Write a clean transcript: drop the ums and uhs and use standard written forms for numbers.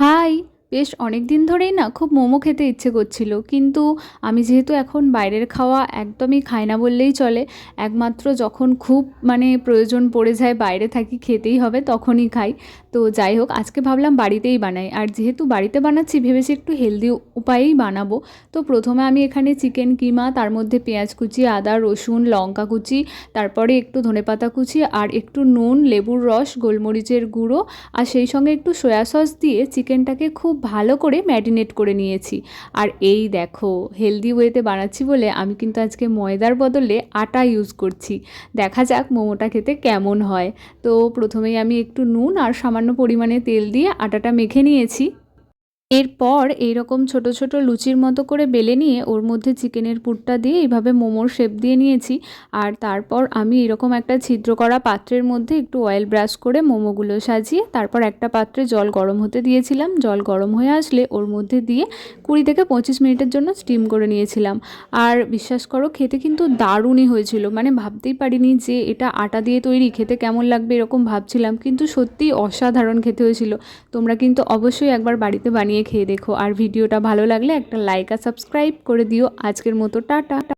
High! বেশ অনেক দিন ধরেই না খুব মোমো খেতে ইচ্ছে করছিল। কিন্তু আমি যেহেতু এখন বাইরের খাওয়া একদমই খাই না বললেই চলে। একমাত্র যখন খুব প্রয়োজন পড়ে যায়, বাইরে থাকি, খেতেই হবে, তখনই খাই। তো যাই হোক, আজকে ভাবলাম বাড়িতেই বানাই। আর যেহেতু বাড়িতে বানাচ্ছি ভেবেছি একটু হেলদি উপায়েই বানাবো। তো প্রথমে আমি এখানে চিকেন কিমা, তার মধ্যে পেঁয়াজ কুচি, আদা, রসুন, লঙ্কা কুচি, তারপরে একটু ধনেপাতা কুচি আর একটু নুন, লেবুর রস, গোলমরিচের গুঁড়ো আর সেই সঙ্গে একটু সয়া সস দিয়ে চিকেনটাকে খুব ভালো করে ম্যারিনেট করে নিয়েছি। আর এই দেখো, হেলদি ওয়েতে বানাচ্ছি বলে আমি কিন্তু আজকে ময়দার বদলে আটা ইউজ করছি। দেখা যাক মোমোটা খেতে কেমন হয়। তো প্রথমেই আমি একটু নুন আর সামান্য পরিমাণে তেল দিয়ে আটাটা মেখে নিয়েছি। এরপর এইরকম ছোট ছোট লুচির মতো করে বেলে নিয়ে ওর মধ্যে চিকেনের পুরটা দিয়ে এইভাবে মোমোর শেপ দিয়ে নিয়েছি। আর তারপর আমি এরকম একটা ছিদ্র করা পাত্রের মধ্যে একটু অয়েল ব্রাশ করে মোমোগুলো সাজিয়ে তারপর একটা পাত্রে জল গরম হতে দিয়েছিলাম। জল গরম হয়ে আসলে ওর মধ্যে দিয়ে 20 থেকে 25 মিনিটের জন্য স্টিম করে নিয়েছিলাম। আর বিশ্বাস করো, খেতে কিন্তু দারুণই হয়েছিল। ভাবতেই পারিনি যে এটা আটা দিয়ে তৈরি, খেতে কেমন লাগবে এরকম ভাবছিলাম, কিন্তু সত্যিই অসাধারণ খেতে হয়েছিল। তোমরা কিন্তু অবশ্যই একবার বাড়িতে বানিয়ে খেয়ে দেখো। আর ভিডিওটা ভালো লাগলে একটা লাইক আর সাবস্ক্রাইব করে দিও। আজকের মতো টাটা।